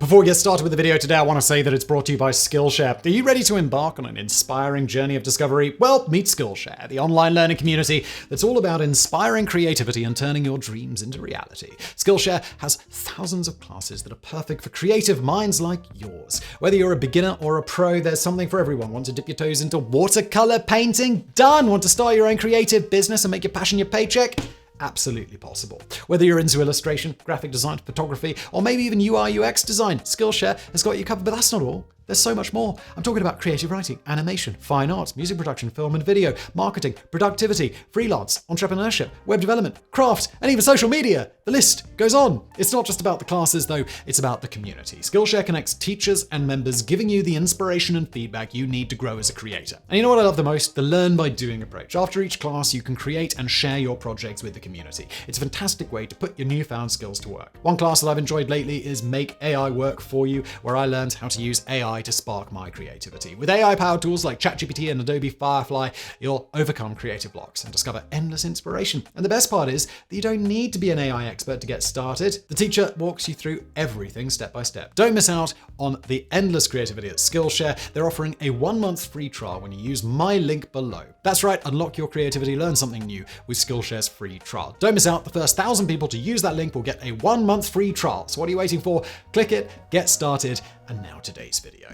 Before we get started with the video today, I want to say that it's brought to you by Skillshare. Are you ready to embark on an inspiring journey of discovery? Well, meet Skillshare, the online learning community that's all about inspiring creativity and turning your dreams into reality. Skillshare has thousands of classes that are perfect for creative minds like yours. Whether you're a beginner or a pro, there's something for everyone. Want to dip your toes into watercolor painting? Done! Want to start your own creative business and make your passion your paycheck? Absolutely possible. Whether you're into illustration, graphic design, photography, or maybe even UI UX design, Skillshare has got you covered, but that's not all. There's so much more. I'm talking about creative writing, animation, fine arts, music production, film and video, marketing, productivity, freelance, entrepreneurship, web development, craft, and even social media. The list goes on. It's not just about the classes though, it's about the community. Skillshare connects teachers and members, giving you the inspiration and feedback you need to grow as a creator. And you know what I love the most? The learn by doing approach. After each class, you can create and share your projects with the community. It's a fantastic way to put your newfound skills to work. One class that I've enjoyed lately is Make AI Work For You, where I learned how to use AI to spark my creativity. With AI-powered tools like ChatGPT and Adobe Firefly, you'll overcome creative blocks and discover endless inspiration. And the best part is that you don't need to be an AI expert to get started. The teacher walks you through everything step by step. Don't miss out on the endless creativity at Skillshare. They're offering a 1-month free trial when you use my link below. That's right, unlock your creativity, learn something new with Skillshare's free trial. Don't miss out. The first 1,000 people to use that link will get a 1-month free trial. So what are you waiting for? Click it, get started, and now today's video.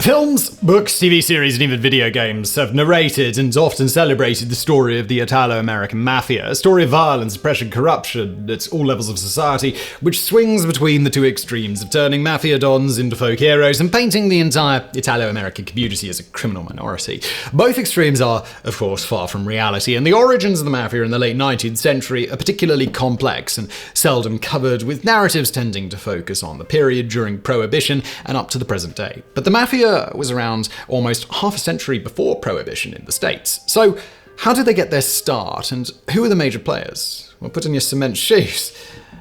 Films, books, TV series, and even video games have narrated and often celebrated the story of the Italo-American Mafia, a story of violence, oppression, corruption at all levels of society, which swings between the two extremes of turning Mafia dons into folk heroes and painting the entire Italo-American community as a criminal minority. Both extremes are, of course, far from reality, and the origins of the Mafia in the late 19th century are particularly complex and seldom covered, with narratives tending to focus on the period during Prohibition and up to the present day. But the Mafia was around almost half a century before Prohibition in the States. So how did they get their start, and who are the major players? Well, put on your cement shoes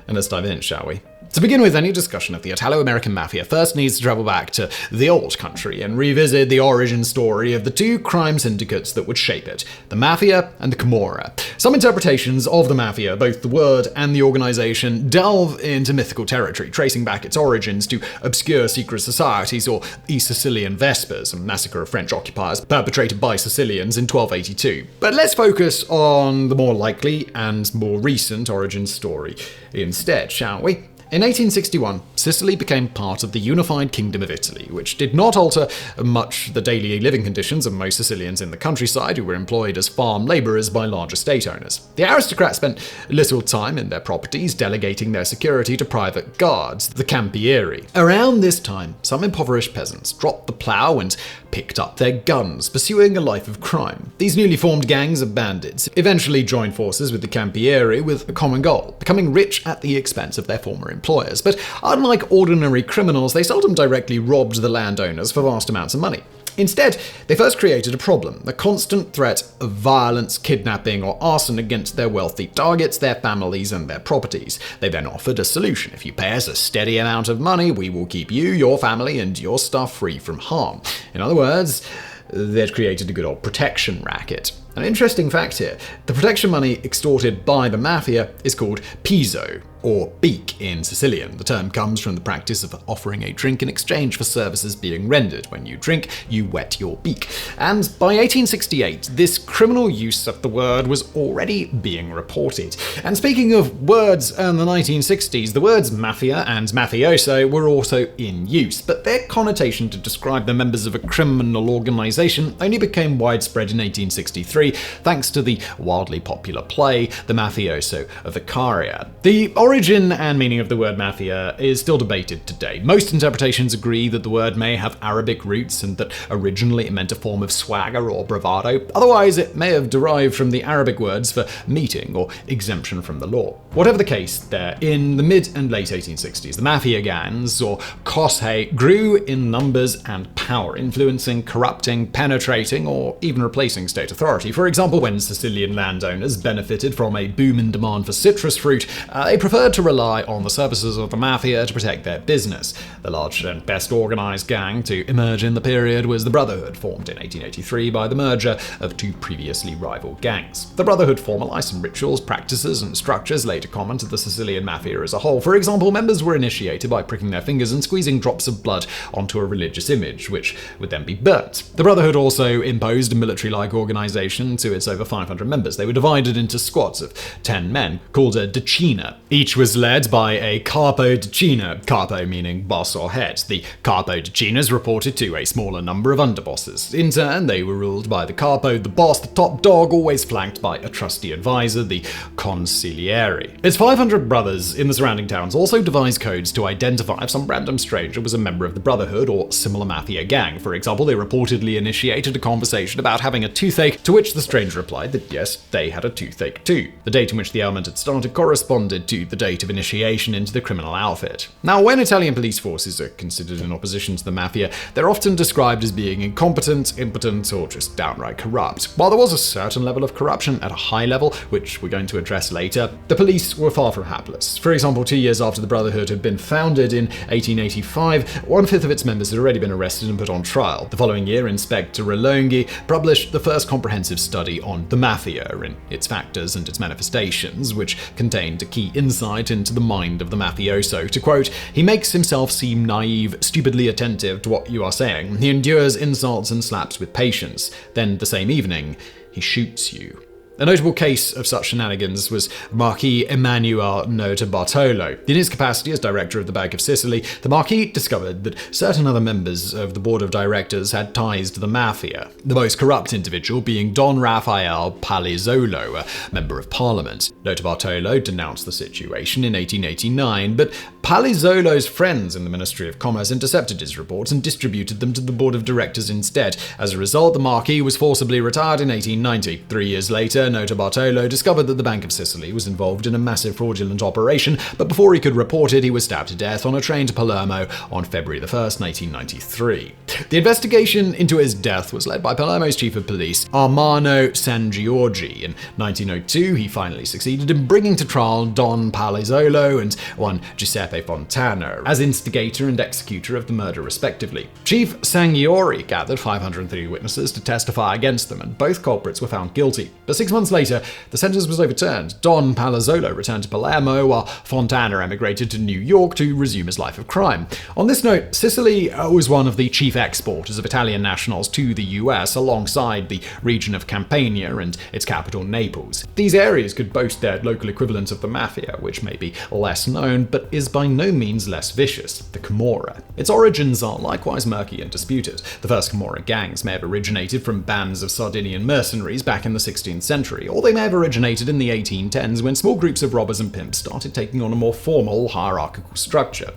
and let's dive in, shall we? To begin with, any discussion of the Italo-American Mafia first needs to travel back to the old country and revisit the origin story of the two crime syndicates that would shape it, the Mafia and the Camorra. Some interpretations of the Mafia, both the word and the organization, delve into mythical territory, tracing back its origins to obscure secret societies or East Sicilian Vespers, a massacre of French occupiers perpetrated by Sicilians in 1282. But let's focus on the more likely and more recent origin story instead, shall we? In 1861, Sicily became part of the unified Kingdom of Italy, which did not alter much the daily living conditions of most Sicilians in the countryside who were employed as farm labourers by large estate owners. The aristocrats spent little time in their properties, delegating their security to private guards, the campieri. Around this time, some impoverished peasants dropped the plough and picked up their guns, pursuing a life of crime. These newly formed gangs of bandits eventually joined forces with the campieri with a common goal: becoming rich at the expense of their former employers. But unlike ordinary criminals, they seldom directly robbed the landowners for vast amounts of money. Instead, they first created a problem: the constant threat of violence, kidnapping, or arson against their wealthy targets, their families, and their properties. They then offered a solution: if you pay us a steady amount of money, we will keep you, your family, and your stuff free from harm. In other words, they'd created a good old protection racket. An interesting fact here: the protection money extorted by the Mafia is called piso, or beak in Sicilian. The term comes from the practice of offering a drink in exchange for services being rendered. When you drink, you wet your beak. And by 1868, this criminal use of the word was already being reported. And speaking of words in the 1960s, the words mafia and mafioso were also in use, but their connotation to describe the members of a criminal organization only became widespread in 1863, thanks to the wildly popular play, The Mafioso of Vicaria. The origin and meaning of the word mafia is still debated today. Most interpretations agree that the word may have Arabic roots and that originally it meant a form of swagger or bravado. Otherwise, it may have derived from the Arabic words for meeting or exemption from the law. Whatever the case, there, in the mid and late 1860s, the mafia gangs, or cosche, grew in numbers and power, influencing, corrupting, penetrating, or even replacing state authority. For example, when Sicilian landowners benefited from a boom in demand for citrus fruit, they preferred preferred to rely on the services of the Mafia to protect their business. The largest and best organized gang to emerge in the period was the Brotherhood, formed in 1883 by the merger of two previously rival gangs. The Brotherhood formalized some rituals, practices, and structures later common to the Sicilian Mafia as a whole. For example, members were initiated by pricking their fingers and squeezing drops of blood onto a religious image, which would then be burnt. The Brotherhood also imposed a military-like organization to its over 500 members. They were divided into squads of 10 men, called a decina. Each was led by a capo decina, capo meaning boss or head. The capo decinas reported to a smaller number of underbosses. In turn, they were ruled by the capo, the boss, the top dog, always flanked by a trusty advisor, the consigliere. Its 500 brothers in the surrounding towns also devised codes to identify if some random stranger was a member of the Brotherhood or similar Mafia gang. For example, they reportedly initiated a conversation about having a toothache, to which the stranger replied that yes, they had a toothache too. The date in which the ailment had started corresponded to the date of initiation into the criminal outfit. Now, when Italian police forces are considered in opposition to the Mafia, they're often described as being incompetent, impotent, or just downright corrupt. While there was a certain level of corruption at a high level, which we're going to address later, the police were far from hapless. For example, 2 years after the Brotherhood had been founded in 1885, 1/5 of its members had already been arrested and put on trial. The following year, Inspector Relonghi published the first comprehensive study on the Mafia and its factors and its manifestations, which contained a key insight into the mind of the mafioso. To quote, "He makes himself seem naive, stupidly attentive to what you are saying. He endures insults and slaps with patience. Then, the same evening, he shoots you." A notable case of such shenanigans was Marquis Emanuele Notarbartolo. In his capacity as director of the Bank of Sicily, the Marquis discovered that certain other members of the board of directors had ties to the Mafia, the most corrupt individual being Don Raphael Palizzolo, a member of parliament. Notarbartolo denounced the situation in 1889, but Palizzolo's friends in the Ministry of Commerce intercepted his reports and distributed them to the board of directors instead. As a result, the Marquis was forcibly retired in 1890. 3 years later, Notarbartolo discovered that the Bank of Sicily was involved in a massive fraudulent operation, but before he could report it, he was stabbed to death on a train to Palermo on February 1st, 1993. The investigation into his death was led by Palermo's chief of police, Armando Sangiorgi. In 1902, he finally succeeded in bringing to trial Don Palizzolo and one Giuseppe Fontana as instigator and executor of the murder, respectively. Chief Sangiorgi gathered 503 witnesses to testify against them, and both culprits were found guilty. But 6 months later, the sentence was overturned. Don Palizzolo returned to Palermo, while Fontana emigrated to New York to resume his life of crime. On this note, Sicily was one of the chief exporters of Italian nationals to the US, alongside the region of Campania and its capital, Naples. These areas could boast their local equivalent of the Mafia, which may be less known, but is by no means less vicious, the Camorra. Its origins are likewise murky and disputed. The first Camorra gangs may have originated from bands of Sardinian mercenaries back in the 16th century, or they may have originated in the 1810s when small groups of robbers and pimps started taking on a more formal, hierarchical structure.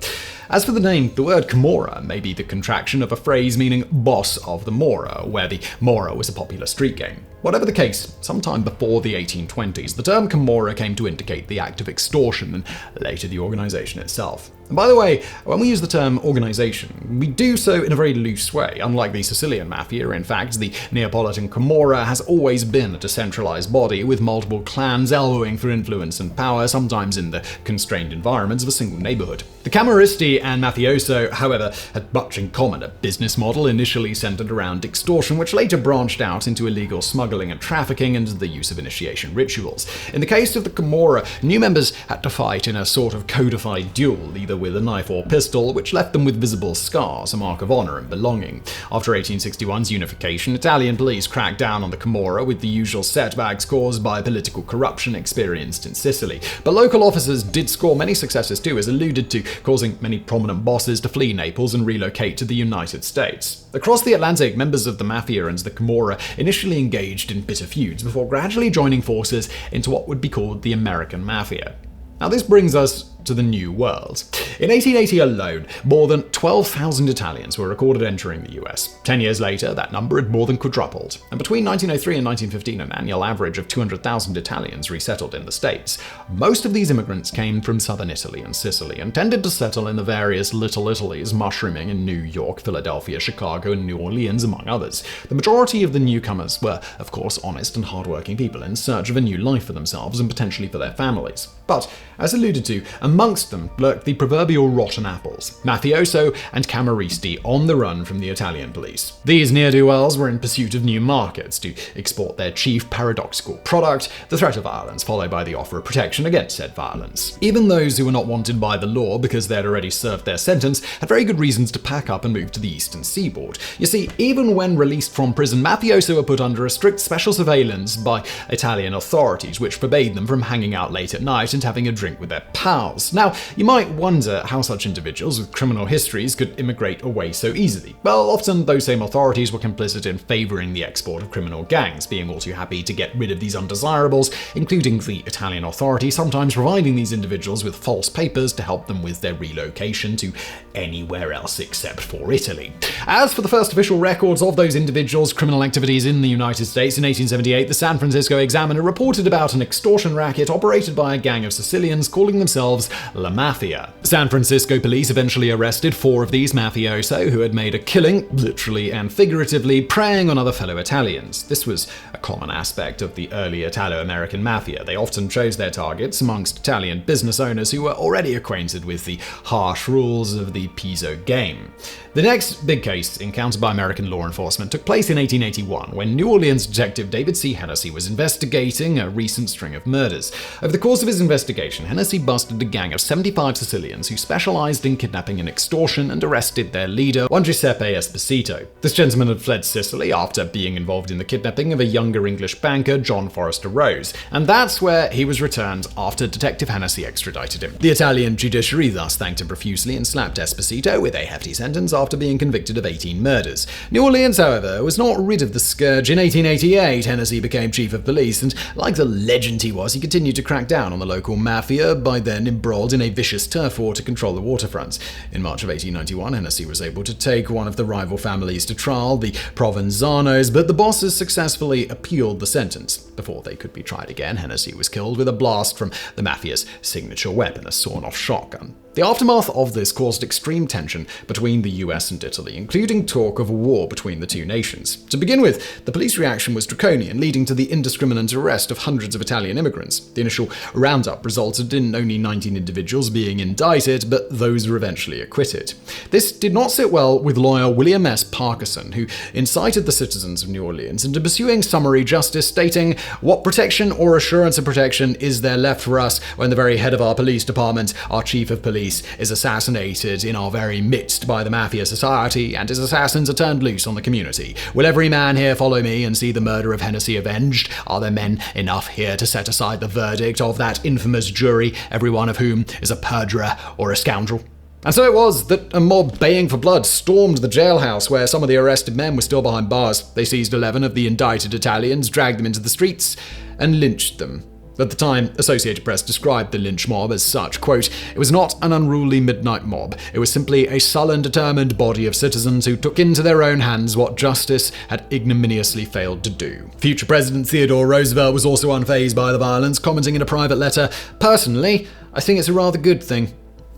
As for the name, the word Camorra may be the contraction of a phrase meaning boss of the Mora, where the Mora was a popular street game. Whatever the case, sometime before the 1820s, the term Camorra came to indicate the act of extortion and later the organization itself. And by the way, when we use the term organization, we do so in a very loose way. Unlike the Sicilian Mafia, in fact, the Neapolitan Camorra has always been a decentralized body with multiple clans elbowing for influence and power, sometimes in the constrained environments of a single neighborhood. The Camorristi and Mafioso, however, had much in common. A business model initially centered around extortion, which later branched out into illegal smuggling and trafficking and the use of initiation rituals. In the case of the Camorra, new members had to fight in a sort of codified duel, either with a knife or pistol, which left them with visible scars, a mark of honor and belonging. After 1861's unification, Italian police cracked down on the Camorra with the usual setbacks caused by political corruption experienced in Sicily. But local officers did score many successes too, as alluded to, causing many prominent bosses to flee Naples and relocate to the United States. Across the Atlantic, members of the Mafia and the Camorra initially engaged in bitter feuds before gradually joining forces into what would be called the American Mafia. Now this brings us to the New World. In 1880 alone, more than 12,000 Italians were recorded entering the US. 10 years later, that number had more than quadrupled. And between 1903 and 1915, an annual average of 200,000 Italians resettled in the States. Most of these immigrants came from southern Italy and Sicily and tended to settle in the various Little Italies mushrooming in New York, Philadelphia, Chicago, and New Orleans, among others. The majority of the newcomers were, of course, honest and hardworking people in search of a new life for themselves and potentially for their families. But, as alluded to, amongst them lurked the proverbial rotten apples, mafioso and camorristi on the run from the Italian police. These ne'er-do-wells were in pursuit of new markets to export their chief paradoxical product, the threat of violence, followed by the offer of protection against said violence. Even those who were not wanted by the law because they had already served their sentence had very good reasons to pack up and move to the eastern seaboard. You see, even when released from prison, mafioso were put under a strict special surveillance by Italian authorities, which forbade them from hanging out late at night and having a drink with their pals. Now, you might wonder how such individuals with criminal histories could immigrate away so easily. Well, often those same authorities were complicit in favoring the export of criminal gangs, being all too happy to get rid of these undesirables, including the Italian authorities sometimes providing these individuals with false papers to help them with their relocation to anywhere else except for Italy. As for the first official records of those individuals' criminal activities in the United States, in 1878, the San Francisco Examiner reported about an extortion racket operated by a gang of Sicilians calling themselves La Mafia. San Francisco police eventually arrested 4 of these mafioso who had made a killing, literally and figuratively, preying on other fellow Italians. This was a common aspect of the early Italo-American mafia. They often chose their targets amongst Italian business owners who were already acquainted with the harsh rules of the Piso game. The next big case encountered by American law enforcement took place in 1881 when New Orleans detective David C. Hennessy was investigating a recent string of murders. Over the course of his investigation, Hennessy busted a gang of 75 Sicilians who specialized in kidnapping and extortion and arrested their leader, Juan Giuseppe Esposito. This gentleman had fled Sicily after being involved in the kidnapping of a younger English banker, John Forrester Rose, and that's where he was returned after Detective Hennessy extradited him. The Italian judiciary thus thanked him profusely and slapped Esposito with a hefty sentence after being convicted of 18 murders. New Orleans, however, was not rid of the scourge. In 1888, Hennessy became chief of police, and like the legend he was, he continued to crack down on the local mafia, by then embroiled in a vicious turf war to control the waterfronts. In March of 1891, Hennessy was able to take one of the rival families to trial, the Provenzanos, but the bosses successfully appealed the sentence. Before they could be tried again, Hennessy was killed with a blast from the mafia's signature weapon, a sawn-off shotgun. The aftermath of this caused extreme tension between the US and Italy, including talk of a war between the two nations. To begin with, the police reaction was draconian, leading to the indiscriminate arrest of hundreds of Italian immigrants. The initial roundup resulted in only 19 individuals being indicted, but those were eventually acquitted. This did not sit well with lawyer William S. Parkinson, who incited the citizens of New Orleans into pursuing summary justice, stating, "What protection or assurance of protection is there left for us when the very head of our police department, our chief of police, is assassinated in our very midst by the Mafia Society, and his assassins are turned loose on the community? Will every man here follow me and see the murder of Hennessy avenged? Are there men enough here to set aside the verdict of that infamous jury, every one of whom is a perjurer or a scoundrel?" And so it was that a mob baying for blood stormed the jailhouse where some of the arrested men were still behind bars. They seized 11 of the indicted Italians, dragged them into the streets, and lynched them. At the time, Associated Press described the lynch mob as such, quote, "It was not an unruly midnight mob. It was simply a sullen, determined body of citizens who took into their own hands what justice had ignominiously failed to do." Future President Theodore Roosevelt was also unfazed by the violence, commenting in a private letter, "Personally, I think it's a rather good thing."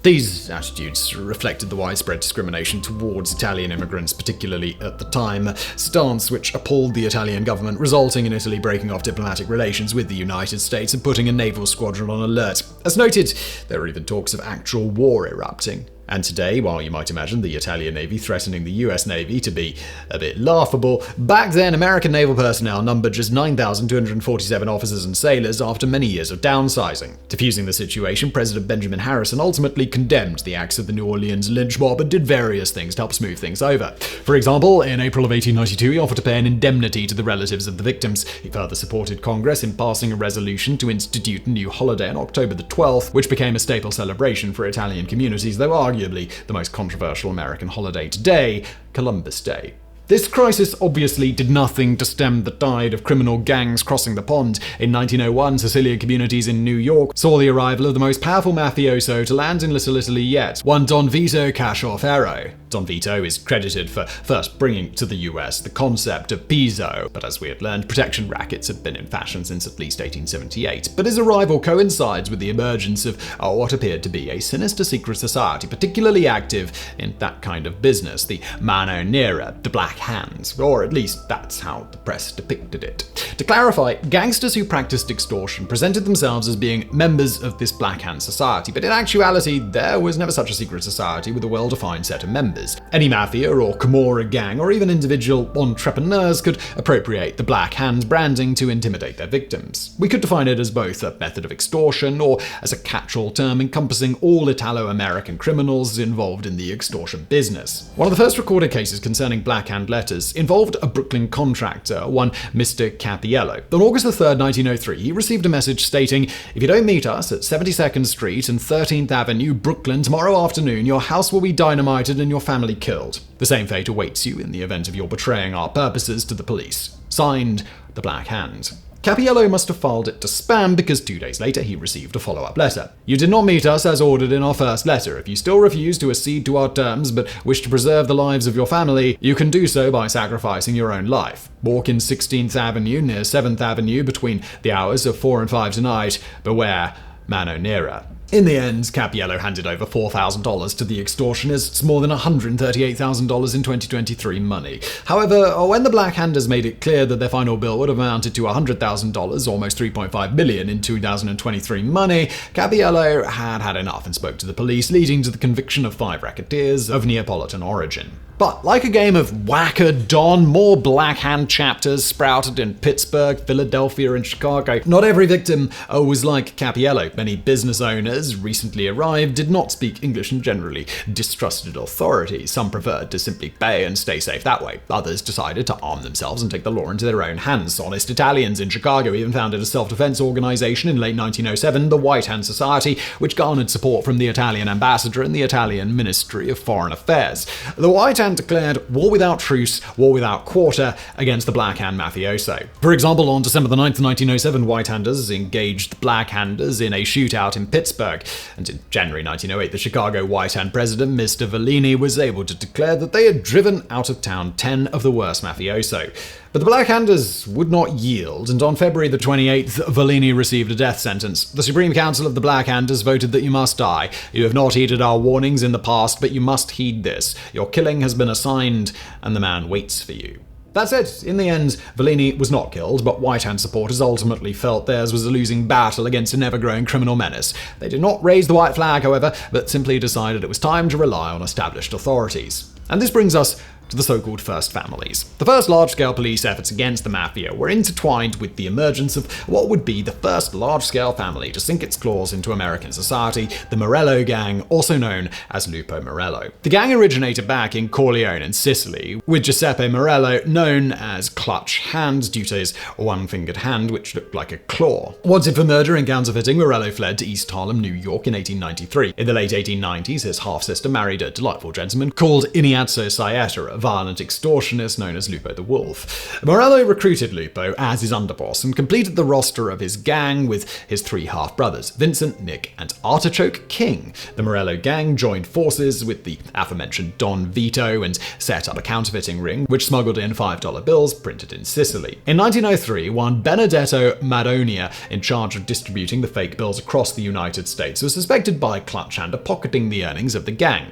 These attitudes reflected the widespread discrimination towards Italian immigrants, particularly at the time, a stance which appalled the Italian government, resulting in Italy breaking off diplomatic relations with the United States and putting a naval squadron on alert. As noted, there were even talks of actual war erupting. And today, while you might imagine the Italian Navy threatening the US Navy to be a bit laughable, back then American naval personnel numbered just 9,247 officers and sailors after many years of downsizing. Diffusing the situation, President Benjamin Harrison ultimately condemned the acts of the New Orleans lynch mob and did various things to help smooth things over. For example, in April of 1892, he offered to pay an indemnity to the relatives of the victims. He further supported Congress in passing a resolution to institute a new holiday on October the 12th, which became a staple celebration for Italian communities, though arguably the most controversial American holiday today, Columbus Day. This crisis obviously did nothing to stem the tide of criminal gangs crossing the pond. In 1901, Sicilian communities in New York saw the arrival of the most powerful mafioso to land in Little Italy yet, one Don Vito Casciofero. Don Vito is credited for first bringing to the US the concept of peso, but as we have learned, protection rackets have been in fashion since at least 1878. But his arrival coincides with the emergence of what appeared to be a sinister secret society, particularly active in that kind of business, the Mano Nera, the Black Hands, or at least that's how the press depicted it. To clarify, gangsters who practiced extortion presented themselves as being members of this Black Hand society, but in actuality, there was never such a secret society with a well-defined set of members. Any mafia or Camorra gang or even individual entrepreneurs could appropriate the Black Hand branding to intimidate their victims. We could define it as both a method of extortion or as a catch-all term encompassing all Italo-American criminals involved in the extortion business. One of the first recorded cases concerning Black Hand letters involved a Brooklyn contractor, one Mr. Cappiello. On August 3, 1903, he received a message stating, "If you don't meet us at 72nd Street and 13th Avenue, Brooklyn, tomorrow afternoon, your house will be dynamited and your family killed. The same fate awaits you in the event of your betraying our purposes to the police. Signed, the Black Hand." Cappiello must have filed it to spam because 2 days later he received a follow-up letter. "You did not meet us as ordered in our first letter. If you still refuse to accede to our terms but wish to preserve the lives of your family, you can do so by sacrificing your own life. Walk in 16th Avenue near 7th Avenue between the hours of 4 and 5 tonight. Beware, Mano Nera." In the end, Cappiello handed over $4,000 to the extortionists, more than $138,000 in 2023 money. However, when the Black Handers made it clear that their final bill would have amounted to $100,000, almost $3.5 million in 2023 money, Cappiello had had enough and spoke to the police, leading to the conviction of 5 racketeers of Neapolitan origin. But like a game of Whack-A-Don, more Black Hand chapters sprouted in Pittsburgh, Philadelphia, and Chicago. Not every victim was like Cappiello. Many business owners recently arrived did not speak English and generally distrusted authorities. Some preferred to simply pay and stay safe that way. Others decided to arm themselves and take the law into their own hands. Honest Italians in Chicago even founded a self-defense organization in late 1907, the White Hand Society, which garnered support from the Italian ambassador and the Italian Ministry of Foreign Affairs. The White Hand declared war without truce, war without quarter against the Black Hand mafioso. For example, on December 9, 1907, White Handers engaged the Black Handers in a shootout in Pittsburgh, and in January 1908, the Chicago White Hand president, Mr. Vellini, was able to declare that they had driven out of town 10 of the worst mafioso. But the Black Handers would not yield, and on February the 28th, Vellini received a death sentence. The Supreme Council of the Black Handers voted that you must die. You have not heeded our warnings in the past, but you must heed this. Your killing has been assigned, and the man waits for you. That said, in the end, Vellini was not killed, but White Hand supporters ultimately felt theirs was a losing battle against an ever-growing criminal menace. They did not raise the white flag, however, but simply decided it was time to rely on established authorities. And this brings us to the so-called First Families. The first large-scale police efforts against the Mafia were intertwined with the emergence of what would be the first large-scale family to sink its claws into American society, the Morello gang, also known as Lupo Morello. The gang originated back in Corleone in Sicily, with Giuseppe Morello known as Clutch Hand due to his one-fingered hand which looked like a claw. Wanted for murder and counterfeiting, Morello fled to East Harlem, New York in 1893. In the late 1890s, his half-sister married a delightful gentleman called Ignazio Saietta, a violent extortionist known as Lupo the Wolf. Morello recruited Lupo as his underboss and completed the roster of his gang with his 3 half-brothers, Vincent, Nick, and Artichoke King. The Morello gang joined forces with the aforementioned Don Vito and set up a counterfeiting ring which smuggled in $5 bills printed in Sicily. In 1903, one Benedetto Madonia, in charge of distributing the fake bills across the United States, was suspected by Clutch Hand of pocketing the earnings of the gang.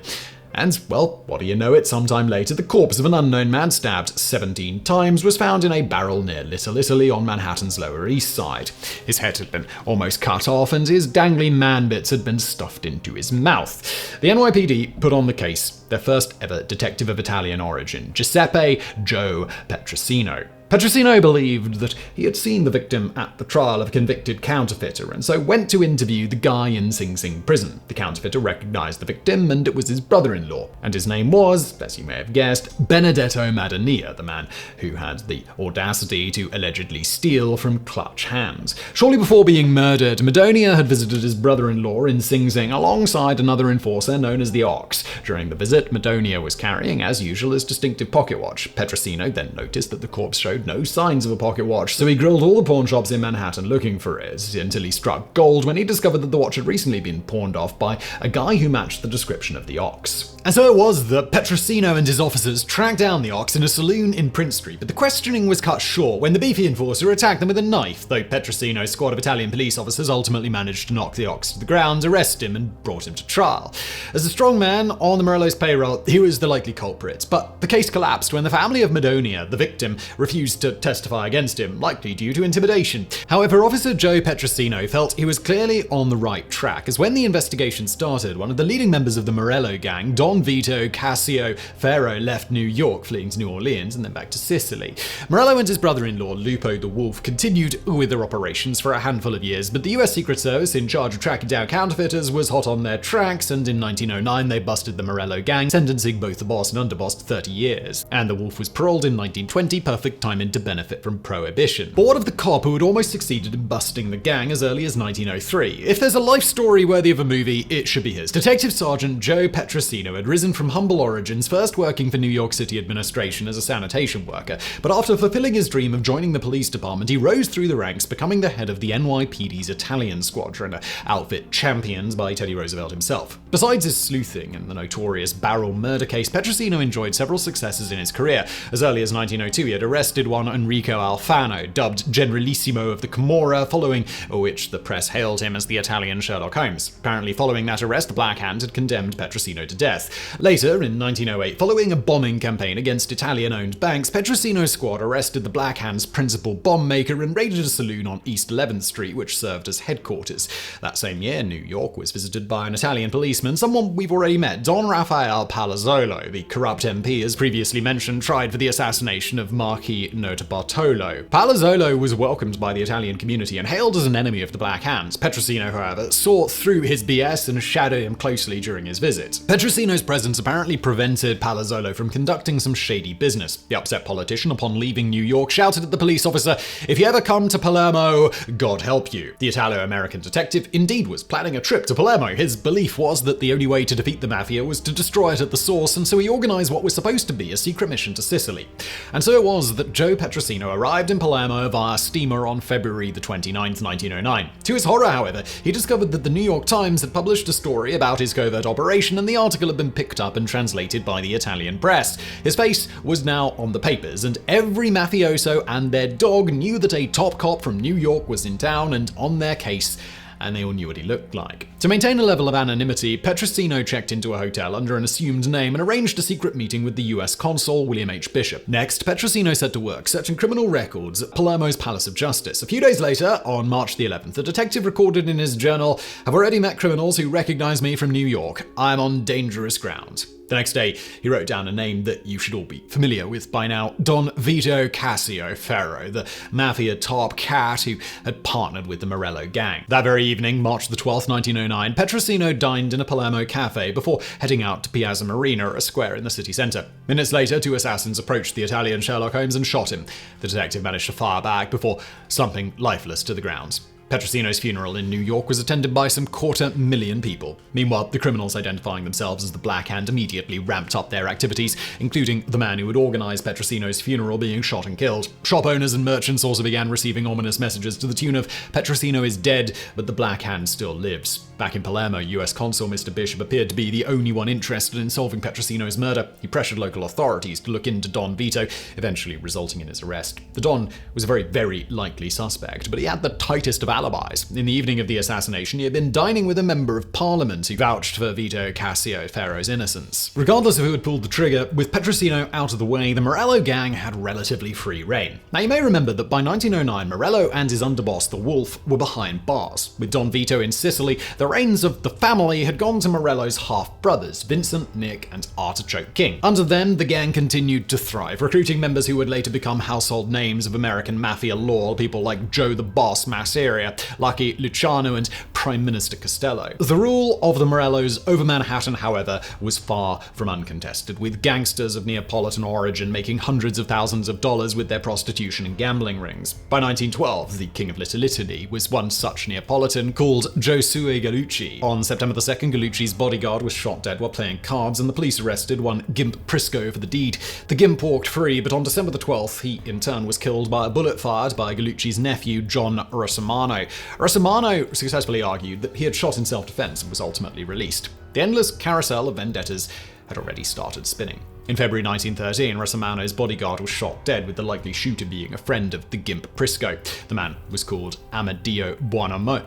And, well, what do you know it, sometime later, the corpse of an unknown man stabbed 17 times was found in a barrel near Little Italy on Manhattan's Lower East Side. His head had been almost cut off and his dangly man bits had been stuffed into his mouth. The NYPD put on the case their first ever detective of Italian origin, Giuseppe Joe Petrosino. Petrosino believed that he had seen the victim at the trial of a convicted counterfeiter, and so went to interview the guy in Sing Sing prison. The counterfeiter recognized the victim, and it was his brother-in-law, and his name was, as you may have guessed, Benedetto Madania, the man who had the audacity to allegedly steal from Clutch Hands. Shortly before being murdered, Madonia had visited his brother-in-law in Sing Sing alongside another enforcer known as the Ox. During the visit, Madonia was carrying, as usual, his distinctive pocket watch. Petrosino then noticed that the corpse showed no signs of a pocket watch, so he grilled all the pawn shops in Manhattan looking for it, until he struck gold when he discovered that the watch had recently been pawned off by a guy who matched the description of the Ox. And so it was that Petrosino and his officers tracked down the Ox in a saloon in Prince Street, but the questioning was cut short when the beefy enforcer attacked them with a knife, though Petrosino's squad of Italian police officers ultimately managed to knock the Ox to the ground, arrest him, and brought him to trial. As a strong man on the Morello's payroll, he was the likely culprit, but the case collapsed when the family of Madonia, the victim, refused to testify against him, likely due to intimidation. However, Officer Joe Petrosino felt he was clearly on the right track, as when the investigation started, one of the leading members of the Morello gang, Don Vito Cassio Ferro, left New York, fleeing to New Orleans and then back to Sicily. Morello and his brother-in-law, Lupo the Wolf, continued with their operations for a handful of years, but the US Secret Service, in charge of tracking down counterfeiters, was hot on their tracks, and in 1909 they busted the Morello gang, sentencing both the boss and underboss to 30 years. And the Wolf was paroled in 1920, perfect timing to benefit from Prohibition. But what of the cop who had almost succeeded in busting the gang as early as 1903? If there's a life story worthy of a movie, it should be his. Detective Sergeant Joe Petrosino had risen from humble origins, first working for New York City administration as a sanitation worker, but after fulfilling his dream of joining the police department, he rose through the ranks, becoming the head of the NYPD's Italian Squadron, an outfit championed by Teddy Roosevelt himself. Besides his sleuthing and the notorious Barrel murder case, Petrosino enjoyed several successes in his career. As early as 1902, he had arrested one Enrico Alfano, dubbed Generalissimo of the Camorra, following which the press hailed him as the Italian Sherlock Holmes. Apparently, following that arrest, the Black Hand had condemned Petrosino to death. Later, in 1908, following a bombing campaign against Italian-owned banks, Petrosino's squad arrested the Black Hand's principal bomb maker and raided a saloon on East 11th Street, which served as headquarters. That same year, New York was visited by an Italian policeman, someone we've already met, Don Rafael Palazzolo, the corrupt MP, as previously mentioned, tried for the assassination of Marquis Notarbartolo. Palazzolo was welcomed by the Italian community and hailed as an enemy of the Black Hands. Petrosino, however, saw through his BS and shadowed him closely during his visit. Petrosino's presence apparently prevented Palazzolo from conducting some shady business. The upset politician, upon leaving New York, shouted at the police officer, "If you ever come to Palermo, God help you." The Italo-American detective indeed was planning a trip to Palermo. His belief was that the only way to defeat the Mafia was to destroy it at the source, and so he organized what was supposed to be a secret mission to Sicily. And so it was that Joe Petrosino arrived in Palermo via steamer on February the 29th, 1909. To his horror, however, he discovered that the New York Times had published a story about his covert operation, and the article had been picked up and translated by the Italian press. His face was now on the papers, and every mafioso and their dog knew that a top cop from New York was in town and on their case, and they all knew what he looked like. To maintain a level of anonymity, Petrosino checked into a hotel under an assumed name and arranged a secret meeting with the US consul, William H. Bishop. Next, Petrosino set to work searching criminal records at Palermo's Palace of Justice. A few days later, on March the 11th, a detective recorded in his journal, "Have already met criminals who recognize me from New York. I'm on dangerous ground." The next day, he wrote down a name that you should all be familiar with by now, Don Vito Cassio Ferro, the Mafia top cat who had partnered with the Morello gang. That very evening, March the 12th, 1909, Petrosino dined in a Palermo cafe before heading out to Piazza Marina, a square in the city center. Minutes later, two assassins approached the Italian Sherlock Holmes and shot him. The detective managed to fire back before slumping lifeless to the ground. Petrosino's funeral in New York was attended by some 250,000 people. Meanwhile, the criminals identifying themselves as the Black Hand immediately ramped up their activities, including the man who had organized Petrosino's funeral being shot and killed. Shop owners and merchants also began receiving ominous messages to the tune of "Petrosino is dead, but the Black Hand still lives." Back in Palermo, US Consul Mr. Bishop appeared to be the only one interested in solving Petrosino's murder. He pressured local authorities to look into Don Vito, eventually resulting in his arrest. The Don was a very, very likely suspect, but he had the tightest of alibis. In the evening of the assassination, he had been dining with a member of parliament who vouched for Vito Cassio Ferro's innocence. Regardless of who had pulled the trigger, with Petrosino out of the way, the Morello gang had relatively free reign. Now, you may remember that by 1909, Morello and his underboss, the Wolf, were behind bars. With Don Vito in Sicily, the reins of the family had gone to Morello's half-brothers, Vincent, Nick, and Artichoke King. Under them, the gang continued to thrive, recruiting members who would later become household names of American mafia lore, people like Joe the Boss Masseria, Lucky Luciano, and Prime Minister Costello. The rule of the Morellos over Manhattan, however, was far from uncontested, with gangsters of Neapolitan origin making hundreds of thousands of dollars with their prostitution and gambling rings. By 1912, the King of Little Italy was one such Neapolitan called Giosuè Gallucci. On September the 2nd, Gallucci's bodyguard was shot dead while playing cards, and the police arrested one Gimp Prisco for the deed. The Gimp walked free, but on December the 12th, he in turn was killed by a bullet fired by Gallucci's nephew, John Rossomano. Rossomano successfully argued that he had shot in self-defense and was ultimately released. The endless carousel of vendettas had already started spinning. In February 1913, Rossomano's bodyguard was shot dead, with the likely shooter being a friend of the Gimp Prisco. The man was called Amadeo Buonomo.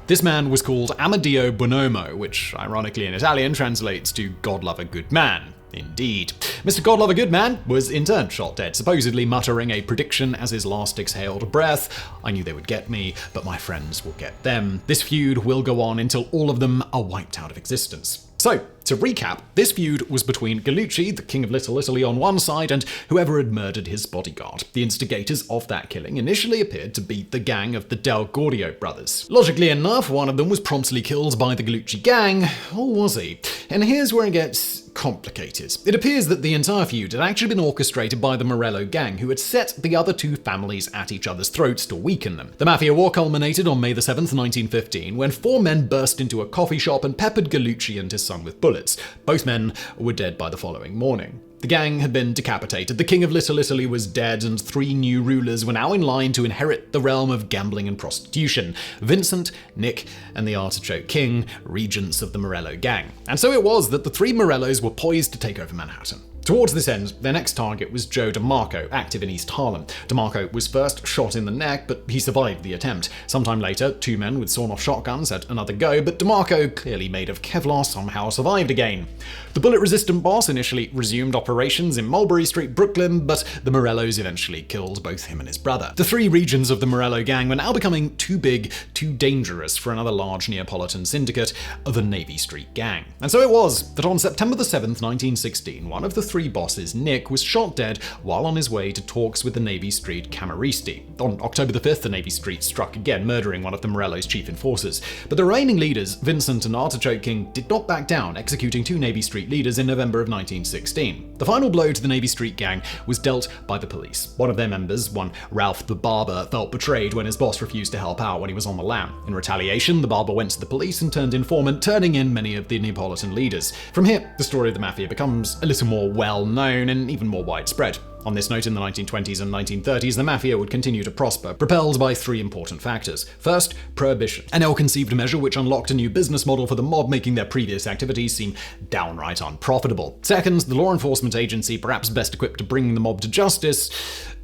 This man was called Amadeo Buonomo, which ironically in Italian translates to God love a good man. Indeed. Mr. God love a good man was in turn shot dead, supposedly muttering a prediction as his last exhaled breath: "I knew they would get me, but my friends will get them." This feud will go on until all of them are wiped out of existence. So, to recap, this feud was between Gallucci, the King of Little Italy, on one side, and whoever had murdered his bodyguard. The instigators of that killing initially appeared to be the gang of the Del Gordio brothers. Logically enough, one of them was promptly killed by the Gallucci gang, or was he? And here's where it gets complicated. It appears that the entire feud had actually been orchestrated by the Morello gang, who had set the other two families at each other's throats to weaken them. The Mafia war culminated on May the 7th, 1915, when four men burst into a coffee shop and peppered Gallucci and his son with bullets. Both men were dead by the following morning. The gang had been decapitated, the King of Little Italy was dead, and three new rulers were now in line to inherit the realm of gambling and prostitution: Vincent, Nick, and the Artichoke King, regents of the Morello gang. And so it was that the three Morellos were poised to take over Manhattan. Towards this end, their next target was Joe DeMarco, active in East Harlem. DeMarco was first shot in the neck, but he survived the attempt. Sometime later, two men with sawn-off shotguns had another go, but DeMarco, clearly made of Kevlar, somehow survived again. The bullet-resistant boss initially resumed operations in Mulberry Street, Brooklyn, but the Morellos eventually killed both him and his brother. The three regions of the Morello gang were now becoming too big, too dangerous for another large Neapolitan syndicate, the Navy Street gang. And so it was that on September the 7th, 1916, one of the three bosses, Nick, was shot dead while on his way to talks with the Navy Street Camorristi. On October the 5th, the Navy Street struck again, murdering one of the Morello's chief enforcers. But the remaining leaders, Vincent and Artichoke King, did not back down, executing two Navy Street leaders in November of 1916. The final blow to the Navy Street gang was dealt by the police. One of their members, one Ralph the Barber, felt betrayed when his boss refused to help out when he was on the lam. In retaliation, the Barber went to the police and turned informant, turning in many of the Neapolitan leaders. From here, the story of the Mafia becomes a little more well-known and even more widespread. On this note, in the 1920s and 1930s, the Mafia would continue to prosper, propelled by three important factors. First, prohibition, an ill-conceived measure which unlocked a new business model for the mob, making their previous activities seem downright unprofitable. Second, the law enforcement agency, perhaps best equipped to bring the mob to justice,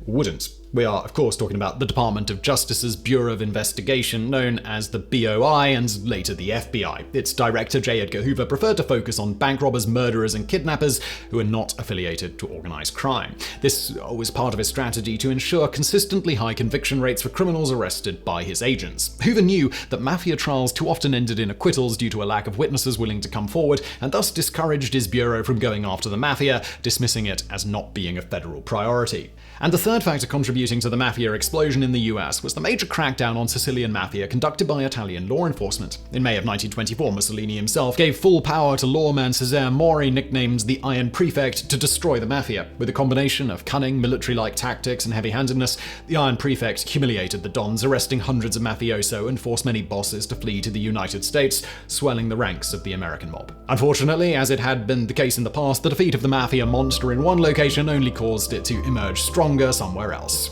wouldn't. We are, of course, talking about the Department of Justice's Bureau of Investigation, known as the BOI and later the FBI. Its director, J. Edgar Hoover, preferred to focus on bank robbers, murderers, and kidnappers who are not affiliated to organized crime. This was part of his strategy to ensure consistently high conviction rates for criminals arrested by his agents. Hoover knew that Mafia trials too often ended in acquittals due to a lack of witnesses willing to come forward, and thus discouraged his bureau from going after the Mafia, dismissing it as not being a federal priority. And the third factor contributing to the Mafia explosion in the US was the major crackdown on Sicilian Mafia conducted by Italian law enforcement. In May of 1924, Mussolini himself gave full power to lawman Cesare Mori, nicknamed the Iron Prefect, to destroy the Mafia. With a combination of cunning, military-like tactics and heavy-handedness, the Iron Prefect humiliated the Dons, arresting hundreds of mafioso and forced many bosses to flee to the United States, swelling the ranks of the American mob. Unfortunately, as it had been the case in the past, the defeat of the Mafia monster in one location only caused it to emerge stronger somewhere else.